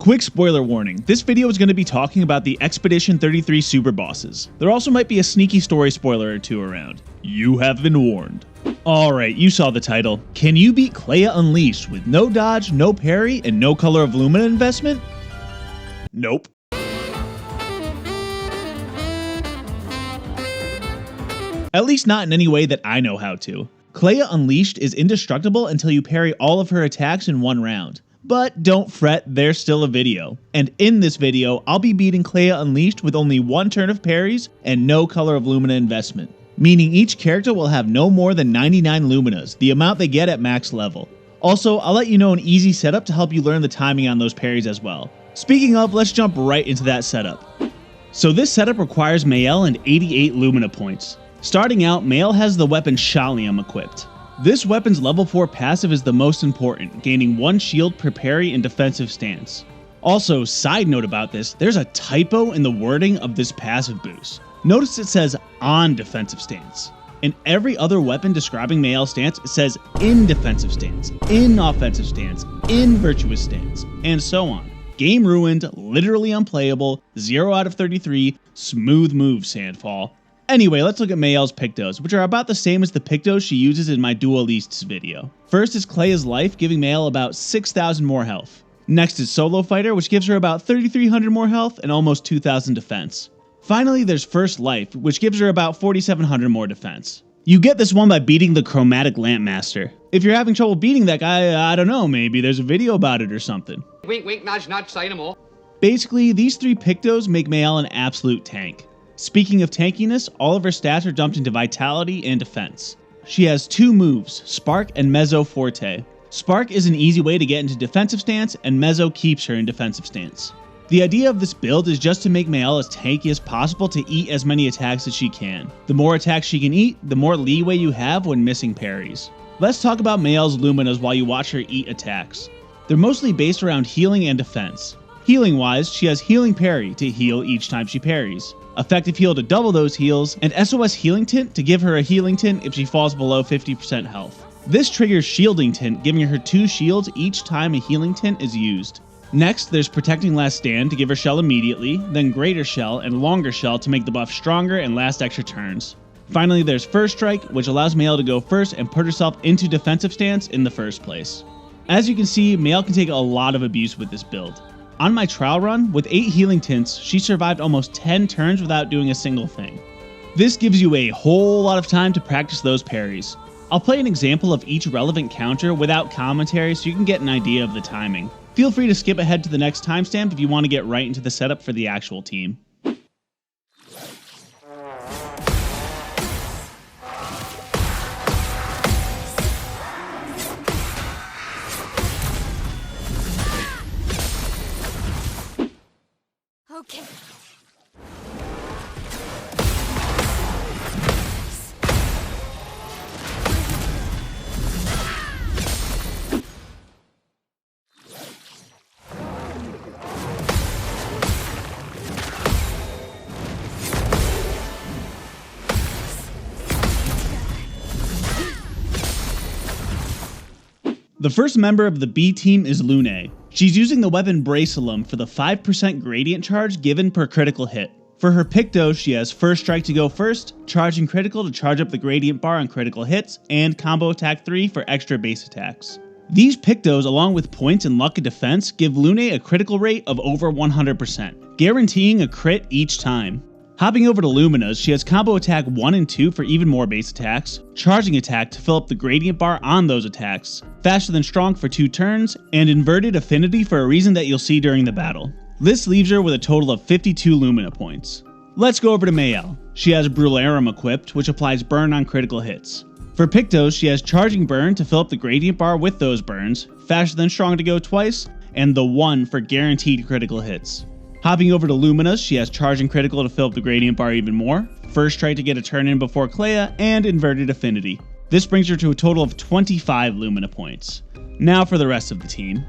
Quick spoiler warning, this video is going to be talking about the Expedition 33 super bosses. There also might be a sneaky story spoiler or two around. You have been warned. Alright, you saw the title. Can you beat Clea Unleashed with no dodge, no parry, and no Colour of Lumina investment? Nope. At least not in any way that I know how to. Clea Unleashed is indestructible until you parry all of her attacks in one round. But don't fret, there's still a video. And in this video, I'll be beating Clea Unleashed with only one turn of parries and no Colour of Lumina investment. Meaning each character will have no more than 99 Luminas, the amount they get at max level. Also, I'll let you know an easy setup to help you learn the timing on those parries as well. Speaking of, let's jump right into that setup. So this setup requires Maelle and 88 Lumina points. Starting out, Maelle has the weapon Shalium equipped. This weapon's level 4 passive is the most important, gaining 1 shield per parry and defensive stance. Also, side note about this, there's a typo in the wording of this passive boost. Notice it says on defensive stance. In every other weapon describing Maelle's stance, it says in defensive stance, in offensive stance, in virtuous stance, and so on. Game ruined, literally unplayable, 0 out of 33, smooth move, Sandfall. Anyway, let's look at Maelle's Pictos, which are about the same as the Pictos she uses in my Duelists video. First is Clea's Life, giving Maelle about 6,000 more health. Next is Solo Fighter, which gives her about 3,300 more health and almost 2,000 defense. Finally, there's First Life, which gives her about 4,700 more defense. You get this one by beating the Chromatic Lamp Master. If you're having trouble beating that guy, I don't know, maybe there's a video about it or something. Wink, wink, nudge, nudge, say no more. Basically, these 3 Pictos make Maelle an absolute tank. Speaking of tankiness, all of her stats are dumped into Vitality and Defense. She has 2 moves, Spark and Mezzo Forte. Spark is an easy way to get into defensive stance, and Mezzo keeps her in defensive stance. The idea of this build is just to make Maelle as tanky as possible to eat as many attacks as she can. The more attacks she can eat, the more leeway you have when missing parries. Let's talk about Maelle's Luminas while you watch her eat attacks. They're mostly based around healing and defense. Healing wise, she has Healing Parry to heal each time she parries, Effective Heal to double those heals, and SOS Healing Tint to give her a healing tint if she falls below 50% health. This triggers Shielding Tint, giving her 2 shields each time a healing tint is used. Next, there's Protecting Last Stand to give her Shell immediately, then Greater Shell and Longer Shell to make the buff stronger and last extra turns. Finally, there's First Strike, which allows Maelle to go first and put herself into defensive stance in the first place. As you can see, Maelle can take a lot of abuse with this build. On my trial run, with 8 healing tints, she survived almost 10 turns without doing a single thing. This gives you a whole lot of time to practice those parries. I'll play an example of each relevant counter without commentary so you can get an idea of the timing. Feel free to skip ahead to the next timestamp if you want to get right into the setup for the actual team. Okay. The first member of the B team is Lumière. She's using the weapon Bracelum for the 5% gradient charge given per critical hit. For her Pictos, she has First Strike to go first, Charging Critical to charge up the gradient bar on critical hits, and Combo Attack 3 for extra base attacks. These Pictos, along with points and luck and defense, give Lumière a critical rate of over 100%, guaranteeing a crit each time. Hopping over to Lumina's, she has Combo Attack 1 and 2 for even more base attacks, Charging Attack to fill up the gradient bar on those attacks, Faster Than Strong for 2 turns, and Inverted Affinity for a reason that you'll see during the battle. This leaves her with a total of 52 Lumina points. Let's go over to Maelle. She has Brularum equipped, which applies burn on critical hits. For Pictos, she has Charging Burn to fill up the gradient bar with those burns, Faster Than Strong to go twice, and the 1 for guaranteed critical hits. Hopping over to Lumina's, she has Charging Critical to fill up the gradient bar even more, First Strike to get a turn in before Clea, and Inverted Affinity. This brings her to a total of 25 Lumina points. Now for the rest of the team.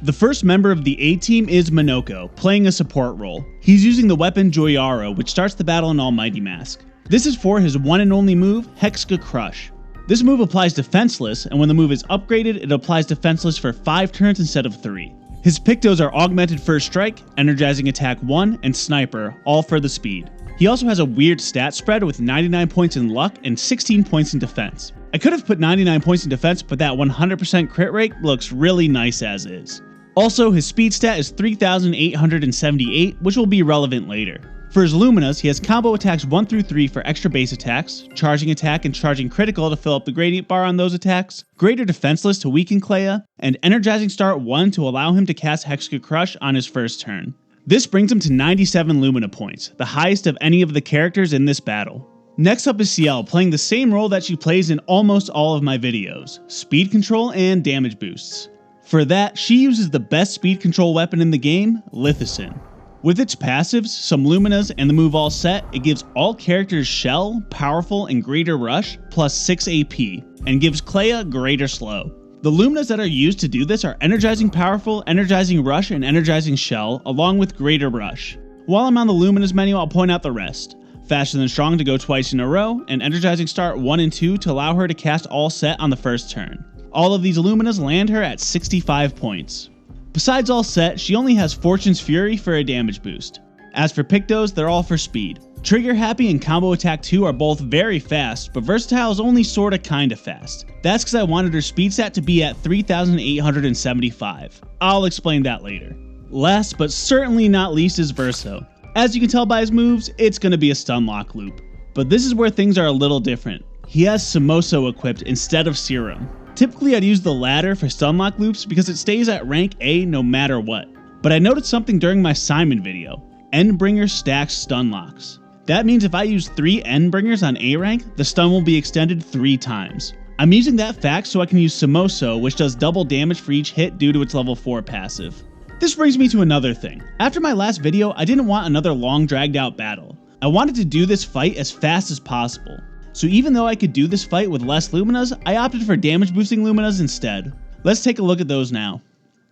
The first member of the A team is Minoko, playing a support role. He's using the weapon Joyaro, which starts the battle in Almighty Mask. This is for his one and only move, Hexka Crush. This move applies defenseless, and when the move is upgraded, it applies defenseless for 5 turns instead of 3. His Pictos are Augmented First Strike, Energizing Attack 1, and Sniper, all for the speed. He also has a weird stat spread with 99 points in luck and 16 points in defense. I could have put 99 points in defense, but that 100% crit rate looks really nice as is. Also, his speed stat is 3,878, which will be relevant later. For his Luminas, he has combo attacks 1 through 3 for extra base attacks, charging attack and charging critical to fill up the gradient bar on those attacks, greater defenseless to weaken Clea, and energizing start 1 to allow him to cast Hexica Crush on his first turn. This brings him to 97 Lumina points, the highest of any of the characters in this battle. Next up is Ciel, playing the same role that she plays in almost all of my videos, speed control and damage boosts. For that, she uses the best speed control weapon in the game, Lithicin. With its passives, some Luminas, and the move all set, it gives all characters Shell, Powerful, and Greater Rush, plus 6 AP, and gives Clea Greater Slow. The Luminas that are used to do this are Energizing Powerful, Energizing Rush, and Energizing Shell, along with Greater Rush. While I'm on the Luminas menu, I'll point out the rest. Faster Than Strong to go twice in a row, and Energizing Start 1 and 2 to allow her to cast all set on the first turn. All of these Luminas land her at 65 points. Besides all set, she only has Fortune's Fury for a damage boost. As for Pictos, they're all for speed. Trigger Happy and Combo Attack 2 are both very fast, but Versatile is only sorta kinda fast. That's because I wanted her speed stat to be at 3,875. I'll explain that later. Last but certainly not least is Verso. As you can tell by his moves, it's gonna be a stun lock loop. But this is where things are a little different. He has Samoso equipped instead of Serum. Typically I'd use the latter for stun lock loops because it stays at rank A no matter what. But I noticed something during my Simon video. Endbringer stacks stun locks. That means if I use 3 Endbringers on A rank, the stun will be extended 3 times. I'm using that fact so I can use Samoso, which does double damage for each hit due to its level 4 passive. This brings me to another thing. After my last video, I didn't want another long dragged out battle. I wanted to do this fight as fast as possible. So even though I could do this fight with less Luminas, I opted for damage boosting Luminas instead. Let's take a look at those now.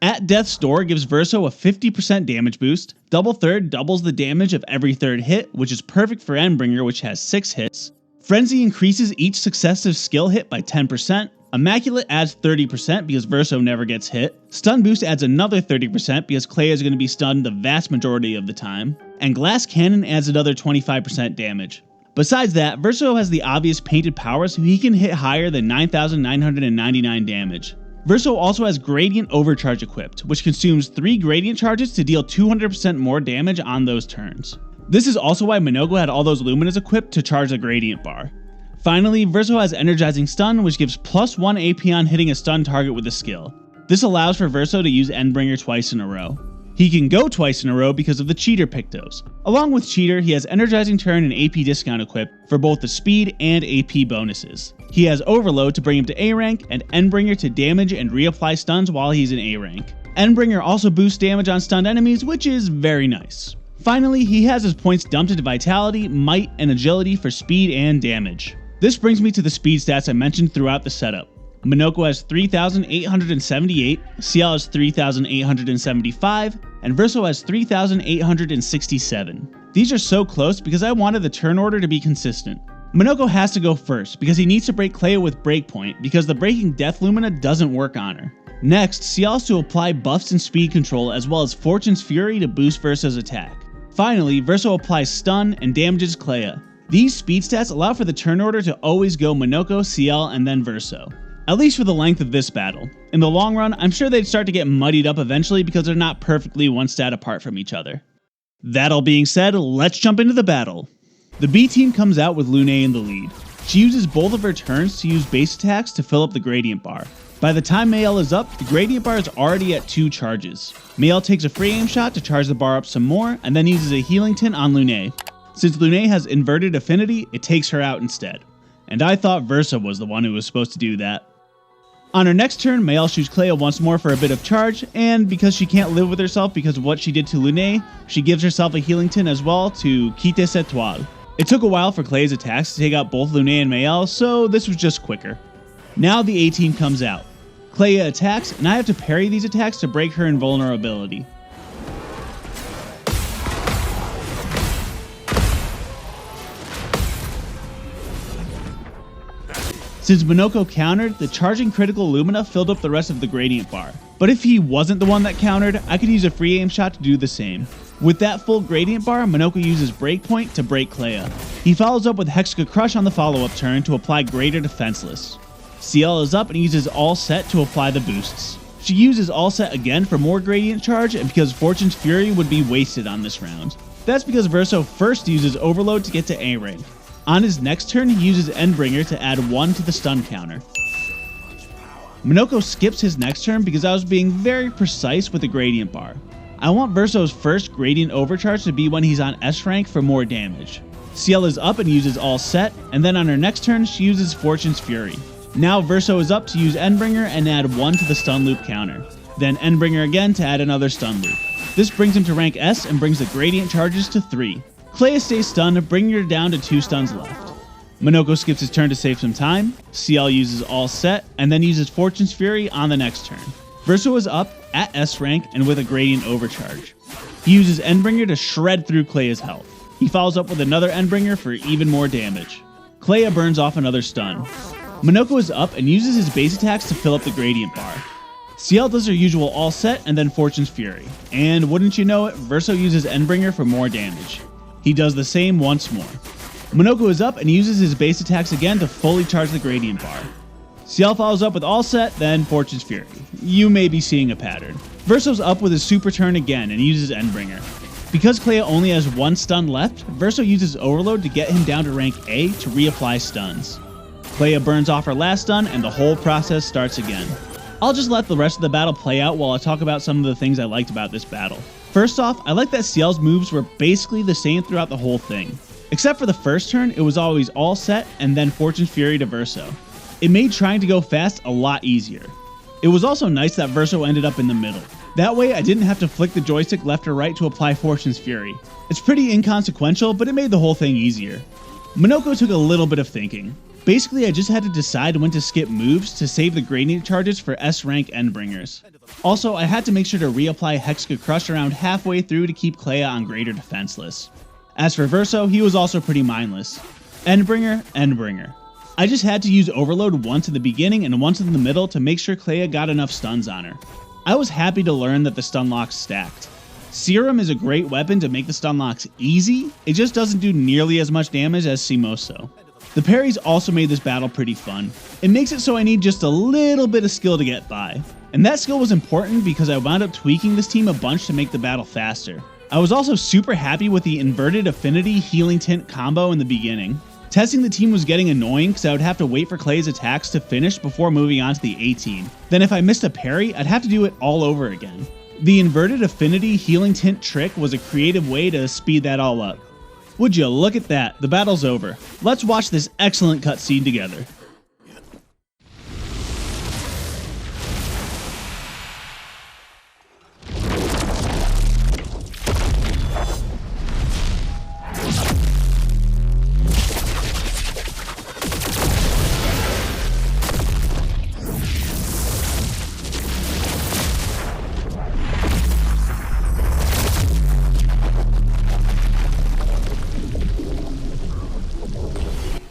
At Death's Door gives Verso a 50% damage boost, Double Third doubles the damage of every third hit, which is perfect for Endbringer, which has 6 hits. Frenzy increases each successive skill hit by 10%, Immaculate adds 30% because Verso never gets hit, Stun Boost adds another 30% because Clea is going to be stunned the vast majority of the time, and Glass Cannon adds another 25% damage. Besides that, Verso has the obvious painted power so he can hit higher than 9,999 damage. Verso also has Gradient Overcharge equipped, which consumes 3 Gradient Charges to deal 200% more damage on those turns. This is also why Minoko had all those Luminas equipped to charge the Gradient bar. Finally, Verso has Energizing Stun, which gives plus 1 AP on hitting a stun target with a skill. This allows for Verso to use Endbringer twice in a row. He can go twice in a row because of the Cheater Pictos. Along with Cheater, he has Energizing Turn and AP Discount equipped for both the speed and AP bonuses. He has Overload to bring him to A rank, and Endbringer to damage and reapply stuns while he's in A rank. Endbringer also boosts damage on stunned enemies, which is very nice. Finally, he has his points dumped into Vitality, Might, and Agility for speed and damage. This brings me to the speed stats I mentioned throughout the setup. Minoko has 3,878, Ciel has 3,875, and Verso has 3,867. These are so close because I wanted the turn order to be consistent. Minoko has to go first because he needs to break Clea with Breakpoint because the Breaking Death Lumina doesn't work on her. Next, Ciel has to apply buffs and speed control as well as Fortune's Fury to boost Verso's attack. Finally, Verso applies stun and damages Clea. These speed stats allow for the turn order to always go Minoko, Ciel, and then Verso. At least for the length of this battle. In the long run, I'm sure they'd start to get muddied up eventually because they're not perfectly one stat apart from each other. That all being said, let's jump into the battle. The B team comes out with Lune in the lead. She uses both of her turns to use base attacks to fill up the gradient bar. By the time Maelle is up, the gradient bar is already at 2 charges. Maelle takes a free aim shot to charge the bar up some more, and then uses a healing tint on Lune. Since Lune has inverted affinity, it takes her out instead. And I thought Verso was the one who was supposed to do that. On her next turn, Maelle shoots Clea once more for a bit of charge, and because she can't live with herself because of what she did to Lune, she gives herself a healing tint as well to Quitte cette toile. It took a while for Clea's attacks to take out both Lune and Maelle, so this was just quicker. Now the A team comes out. Clea attacks, and I have to parry these attacks to break her invulnerability. Since Minoko countered, the charging critical Lumina filled up the rest of the gradient bar. But if he wasn't the one that countered, I could use a free aim shot to do the same. With that full gradient bar, Minoko uses Breakpoint to break Clea. He follows up with Hexica Crush on the follow-up turn to apply Greater Defenseless. Ciel is up and uses All Set to apply the boosts. She uses All Set again for more gradient charge, and because Fortune's Fury would be wasted on this round. That's because Verso first uses Overload to get to A rank. On his next turn, he uses Endbringer to add 1 to the stun counter. Minoko skips his next turn because I was being very precise with the gradient bar. I want Verso's first gradient overcharge to be when he's on S rank for more damage. Ciel is up and uses All Set, and then on her next turn, she uses Fortune's Fury. Now Verso is up to use Endbringer and add 1 to the stun loop counter. Then Endbringer again to add another stun loop. This brings him to rank S and brings the gradient charges to 3. Clea stays stunned, bringing her down to 2 stuns left. Minoko skips his turn to save some time, Ciel uses All Set, and then uses Fortune's Fury on the next turn. Verso is up at S rank and with a gradient overcharge. He uses Endbringer to shred through Clea's health. He follows up with another Endbringer for even more damage. Clea burns off another stun. Minoko is up and uses his base attacks to fill up the gradient bar. Ciel does her usual All Set and then Fortune's Fury. And wouldn't you know it, Verso uses Endbringer for more damage. He does the same once more. Minoko is up and uses his base attacks again to fully charge the gradient bar. Ciel follows up with All Set, then Fortune's Fury. You may be seeing a pattern. Verso's up with his super turn again and uses Endbringer. Because Clea only has 1 stun left, Verso uses Overload to get him down to rank A to reapply stuns. Clea burns off her last stun and the whole process starts again. I'll just let the rest of the battle play out while I talk about some of the things I liked about this battle. First off, I like that Ciel's moves were basically the same throughout the whole thing. Except for the first turn, it was always All Set and then Fortune's Fury to Verso. It made trying to go fast a lot easier. It was also nice that Verso ended up in the middle. That way I didn't have to flick the joystick left or right to apply Fortune's Fury. It's pretty inconsequential, but it made the whole thing easier. Minoko took a little bit of thinking. Basically, I just had to decide when to skip moves to save the gradient charges for S rank Endbringers. Also, I had to make sure to reapply Hexica Crush around halfway through to keep Clea on Greater Defenseless. As for Verso, he was also pretty mindless. Endbringer, Endbringer. I just had to use Overload once in the beginning and once in the middle to make sure Clea got enough stuns on her. I was happy to learn that the stun locks stacked. Serum is a great weapon to make the stun locks easy, it just doesn't do nearly as much damage as Simoso. The parries also made this battle pretty fun. It makes it so I need just a little bit of skill to get by. And that skill was important because I wound up tweaking this team a bunch to make the battle faster. I was also super happy with the Inverted Affinity Healing Tint combo in the beginning. Testing the team was getting annoying because I would have to wait for Clea's attacks to finish before moving on to the A team. Then if I missed a parry, I'd have to do it all over again. The Inverted Affinity Healing Tint trick was a creative way to speed that all up. Would you look at that, the battle's over. Let's watch this excellent cutscene together.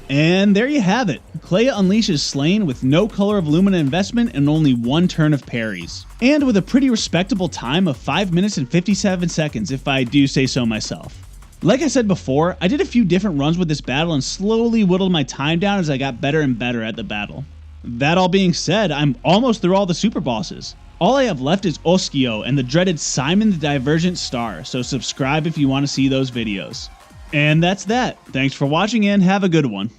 And there you have it. Clea Unleashed is slain with no Colour of Lumina investment and only 1 turn of parries. And with a pretty respectable time of 5 minutes and 57 seconds if I do say so myself. Like I said before, I did a few different runs with this battle and slowly whittled my time down as I got better and better at the battle. That all being said, I'm almost through all the super bosses. All I have left is Oskio and the dreaded Simon the Divergent Star, so subscribe if you want to see those videos. And that's that. Thanks for watching and have a good one.